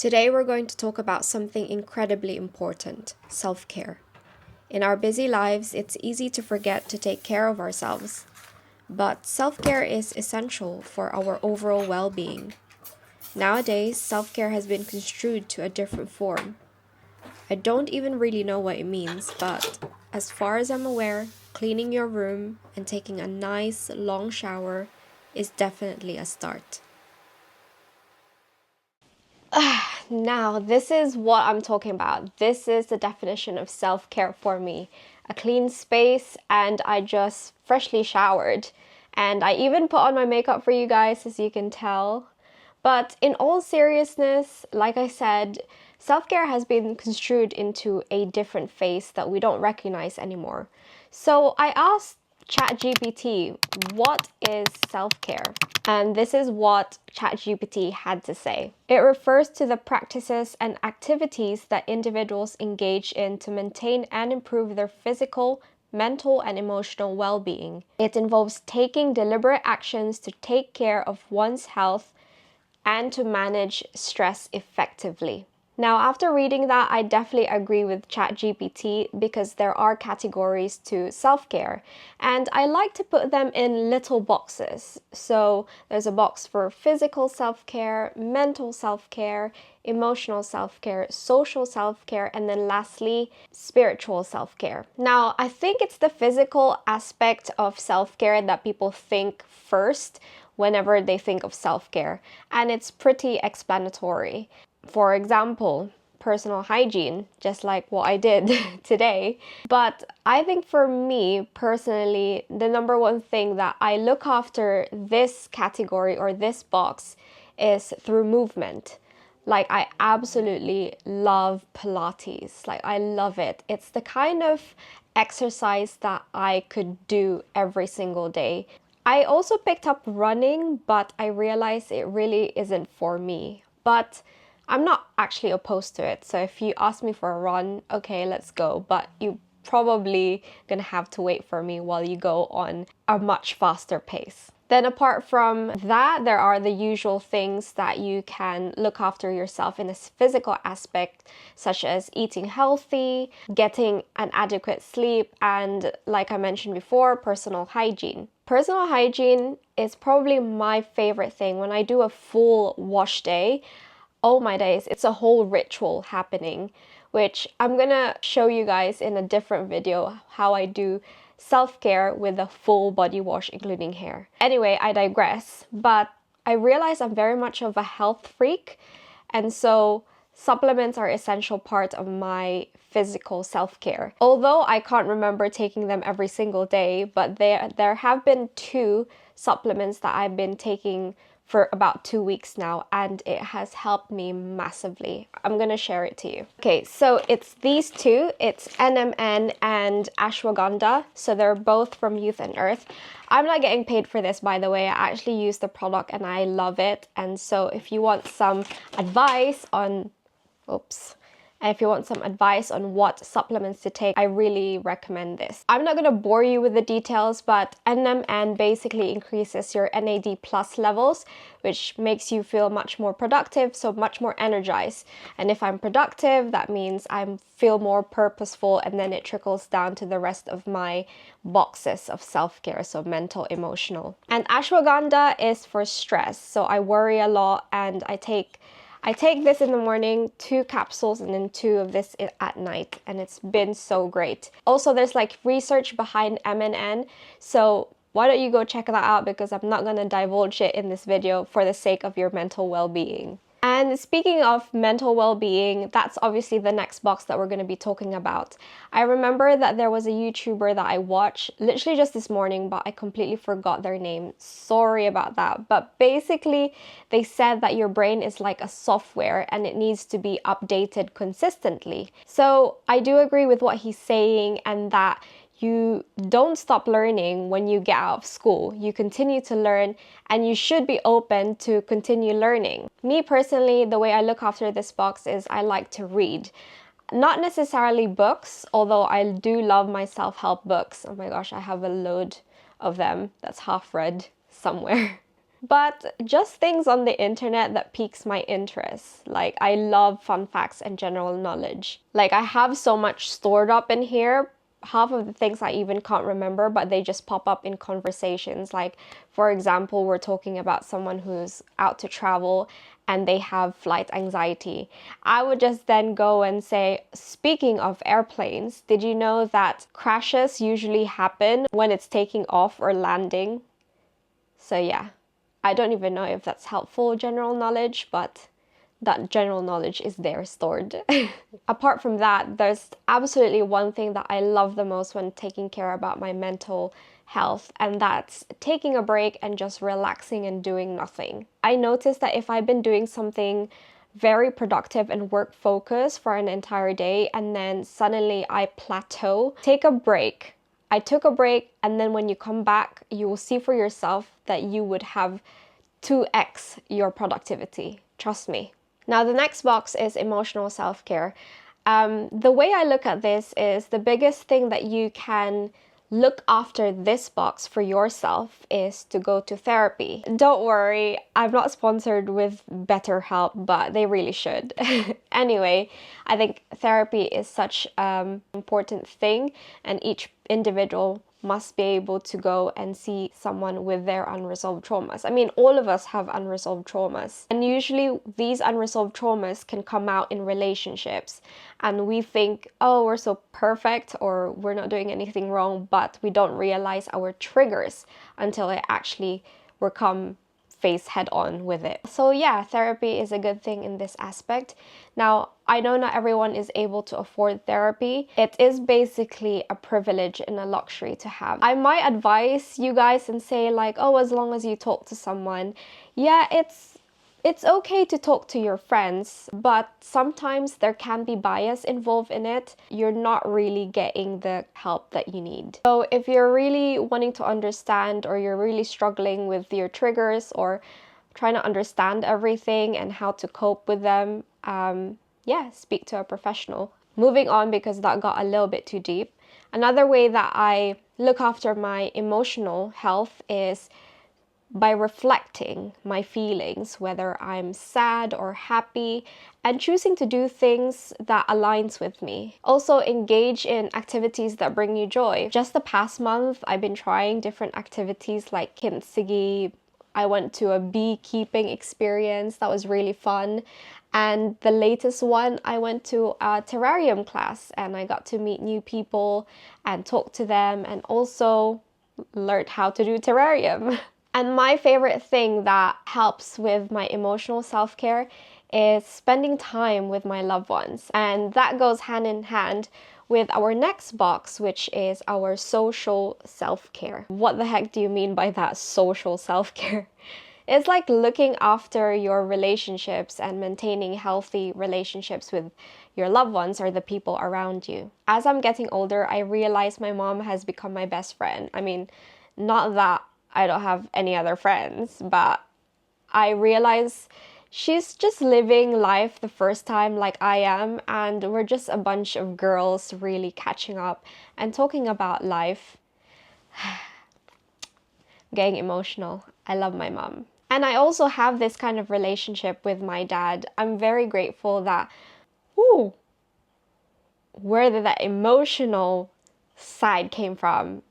Today we're going to talk about something incredibly important, self-care. In our busy lives, it's easy to forget to take care of ourselves, but self-care is essential for our overall well-being. Nowadays, self-care has been construed to a different form. I don't even really know what it means, but as far as I'm aware, cleaning your room and taking a nice long shower is definitely a start. Now, this is what I'm talking about. This is the definition of self-care for me. A clean space, and I just freshly showered. And I even put on my makeup for you guys, as you can tell. But in all seriousness, like I said, self-care has been construed into a different face that we don't recognize anymore. So I asked ChatGPT, what is self-care? And this is what ChatGPT had to say. It refers to the practices and activities that individuals engage in to maintain and improve their physical, mental, and emotional well-being. It involves taking deliberate actions to take care of one's health and to manage stress effectively. Now, after reading that, I definitely agree with ChatGPT because there are categories to self-care, and I like to put them in little boxes. So there's a box for physical self-care, mental self-care, emotional self-care, social self-care, and then lastly, spiritual self-care. Now, I think it's the physical aspect of self-care that people think first whenever they think of self-care, and it's pretty explanatory. For example, personal hygiene, just like what I did today. But I think for me personally, the number one thing that I look after this category or this box is through movement. Like, I absolutely love Pilates. Like, I love it. It's the kind of exercise that I could do every single day. I also picked up running, but I realized it really isn't for me. But I'm not actually opposed to it. So if you ask me for a run, okay, let's go. But you probably gonna have to wait for me while you go on a much faster pace. Then apart from that, there are the usual things that you can look after yourself in a physical aspect, such as eating healthy, getting an adequate sleep, and like I mentioned before, personal hygiene. Personal hygiene is probably my favorite thing. When I do a full wash day, oh my days, it's a whole ritual happening, which I'm gonna show you guys in a different video how I do self-care with a full body wash including hair. Anyway, I digress, but I realize I'm very much of a health freak, and so supplements are an essential part of my physical self-care. Although I can't remember taking them every single day, but there have been two supplements that I've been taking for about 2 weeks now, and it has helped me massively. I'm gonna share it to you. Okay, so it's these two. It's NMN and ashwagandha. So they're both from Youth and Earth. I'm not getting paid for this, by the way. I actually use the product and I love it. And so if you want some advice on, and if you want some advice on what supplements to take, I really recommend this. I'm not gonna bore you with the details, but NMN basically increases your NAD+ levels, which makes you feel much more productive, so much more energized. And if I'm productive, that means I feel more purposeful, and then it trickles down to the rest of my boxes of self-care, so mental, emotional. And ashwagandha is for stress, so I worry a lot, and I take this in the morning, 2 capsules, and then 2 of this at night, and it's been so great. Also, there's like research behind MNN, so why don't you go check that out, because I'm not gonna divulge it in this video for the sake of your mental well-being. And speaking of mental well-being, that's obviously the next box that we're going to be talking about. I remember that there was a YouTuber that I watched literally just this morning, but I completely forgot their name. Sorry about that. But basically, they said that your brain is like a software and it needs to be updated consistently. So I do agree with what he's saying, and that you don't stop learning when you get out of school. You continue to learn, and you should be open to continue learning. Me personally, the way I look after this box is I like to read. Not necessarily books, although I do love my self-help books. Oh my gosh, I have a load of them that's half read somewhere. but just things on the internet that piques my interest. Like, I love fun facts and general knowledge. Like, I have so much stored up in here. Half of the things I even can't remember, but they just pop up in conversations. Like, for example, we're talking about someone who's out to travel and they have flight anxiety. I would just then go and say, speaking of airplanes, did you know that crashes usually happen when it's taking off or landing? So yeah, I don't even know if that's helpful general knowledge, but that general knowledge is there stored. Apart from that, there's absolutely one thing that I love the most when taking care about my mental health, and that's taking a break and just relaxing and doing nothing. I noticed that if I've been doing something very productive and work focused for an entire day and then suddenly I plateau, take a break. I took a break, and then when you come back, you will see for yourself that you would have 2x your productivity. Trust me. Now, the next box is emotional self-care. The way I look at this is the biggest thing that you can look after this box for yourself is to go to therapy. Don't worry, I'm not sponsored with BetterHelp, but they really should. Anyway, I think therapy is such an important thing, and each individual must be able to go and see someone with their unresolved traumas. I mean, all of us have unresolved traumas. And usually these unresolved traumas can come out in relationships. And we think, oh, we're so perfect or we're not doing anything wrong, but we don't realize our triggers until it actually we're come face head on with it. So yeah, therapy is a good thing in this aspect. Now, I know not everyone is able to afford therapy. It is basically a privilege and a luxury to have. I might advise you guys and say like, oh, as long as you talk to someone, yeah, it's okay to talk to your friends, but sometimes there can be bias involved in it. You're not really getting the help that you need. So if you're really wanting to understand, or you're really struggling with your triggers or trying to understand everything and how to cope with them, yeah, speak to a professional. Moving on, because that got a little bit too deep. Another way that I look after my emotional health is by reflecting my feelings, whether I'm sad or happy, and choosing to do things that aligns with me. Also, engage in activities that bring you joy. Just the past month, I've been trying different activities like kintsugi. I went to a beekeeping experience that was really fun. And the latest one, I went to a terrarium class and I got to meet new people and talk to them, and also learned how to do terrarium. And my favorite thing that helps with my emotional self-care is spending time with my loved ones. And that goes hand in hand with our next box, which is our social self-care. What the heck do you mean by that, social self-care? It's like looking after your relationships and maintaining healthy relationships with your loved ones or the people around you. As I'm getting older, I realize my mom has become my best friend. I mean, not that I don't have any other friends, but I realize she's just living life the first time like I am, and we're just a bunch of girls really catching up and talking about life. Getting emotional. I love my mom. And I also have this kind of relationship with my dad. I'm very grateful that, where did that emotional side came from?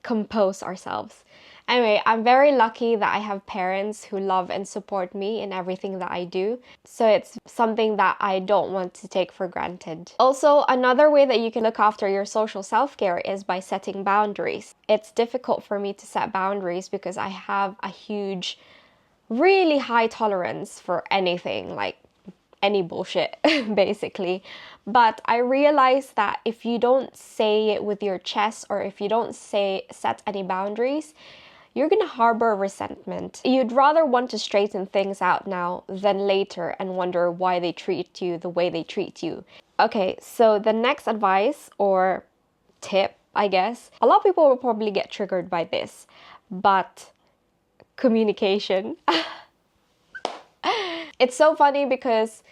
Compose ourselves. Anyway, I'm very lucky that I have parents who love and support me in everything that I do. So it's something that I don't want to take for granted. Also, another way that you can look after your social self-care is by setting boundaries. It's difficult for me to set boundaries because I have a huge, really high tolerance for anything, like any bullshit, basically. But I realized that if you don't say it with your chest, or if you don't set any boundaries, you're gonna harbor resentment. You'd rather want to straighten things out now than later and wonder why they treat you the way they treat you. Okay, so the next advice or tip, I guess, a lot of people will probably get triggered by this, but communication. It's so funny because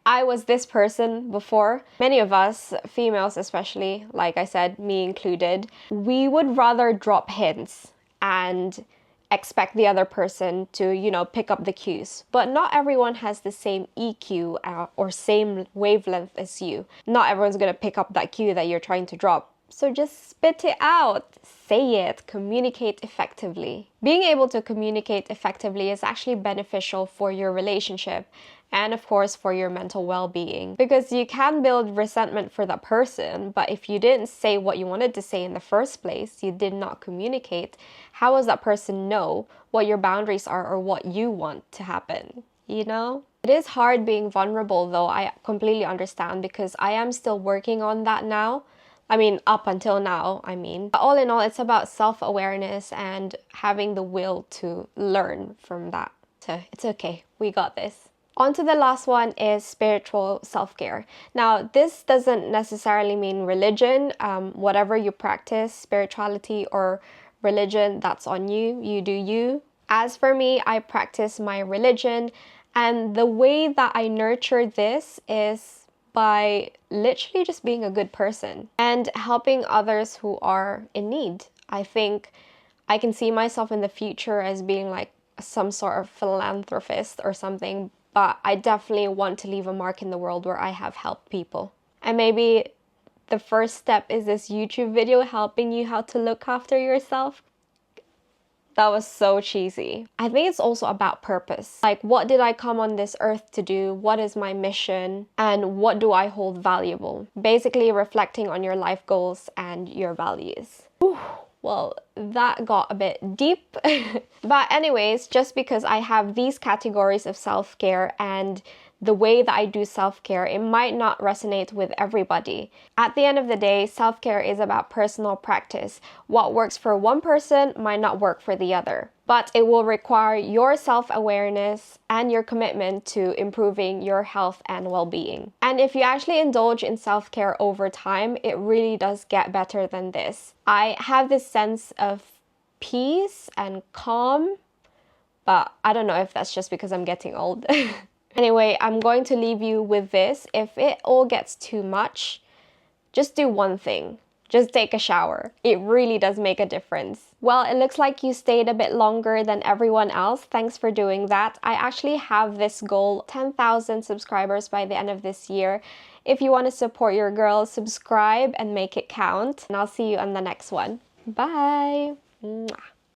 I was this person before. Many of us, females especially, like I said, me included, we would rather drop hints and expect the other person to, pick up the cues. But not everyone has the same EQ or same wavelength as you. Not everyone's going to pick up that cue that you're trying to drop. So just spit it out, say it, communicate effectively. Being able to communicate effectively is actually beneficial for your relationship and of course for your mental well-being, because you can build resentment for that person, but if you didn't say what you wanted to say in the first place, you did not communicate, how does that person know what your boundaries are or what you want to happen? It is hard being vulnerable though, I completely understand, because I am still working on that now. Up until now, But all in all, it's about self-awareness and having the will to learn from that. So it's okay, we got this. On to the last one is spiritual self-care. Now, this doesn't necessarily mean religion. Whatever you practice, spirituality or religion, that's on you. You do you. As for me, I practice my religion, and the way that I nurture this is by literally just being a good person and helping others who are in need. I think I can see myself in the future as being like some sort of philanthropist or something, but I definitely want to leave a mark in the world where I have helped people. And maybe the first step is this YouTube video helping you how to look after yourself. That was so cheesy. I think it's also about purpose. Like, what did I come on this earth to do? What is my mission? And what do I hold valuable? Basically reflecting on your life goals and your values. Whew. Well, that got a bit deep. But anyways, just because I have these categories of self-care and the way that I do self-care, it might not resonate with everybody. At the end of the day, self-care is about personal practice. What works for one person might not work for the other, but it will require your self-awareness and your commitment to improving your health and well-being. And if you actually indulge in self-care over time, it really does get better than this. I have this sense of peace and calm, but I don't know if that's just because I'm getting old. Anyway, I'm going to leave you with this. If it all gets too much, just do one thing. Just take a shower. It really does make a difference. Well, it looks like you stayed a bit longer than everyone else. Thanks for doing that. I actually have this goal, 10,000 subscribers by the end of this year. If you want to support your girl, subscribe and make it count. And I'll see you on the next one. Bye! Mwah.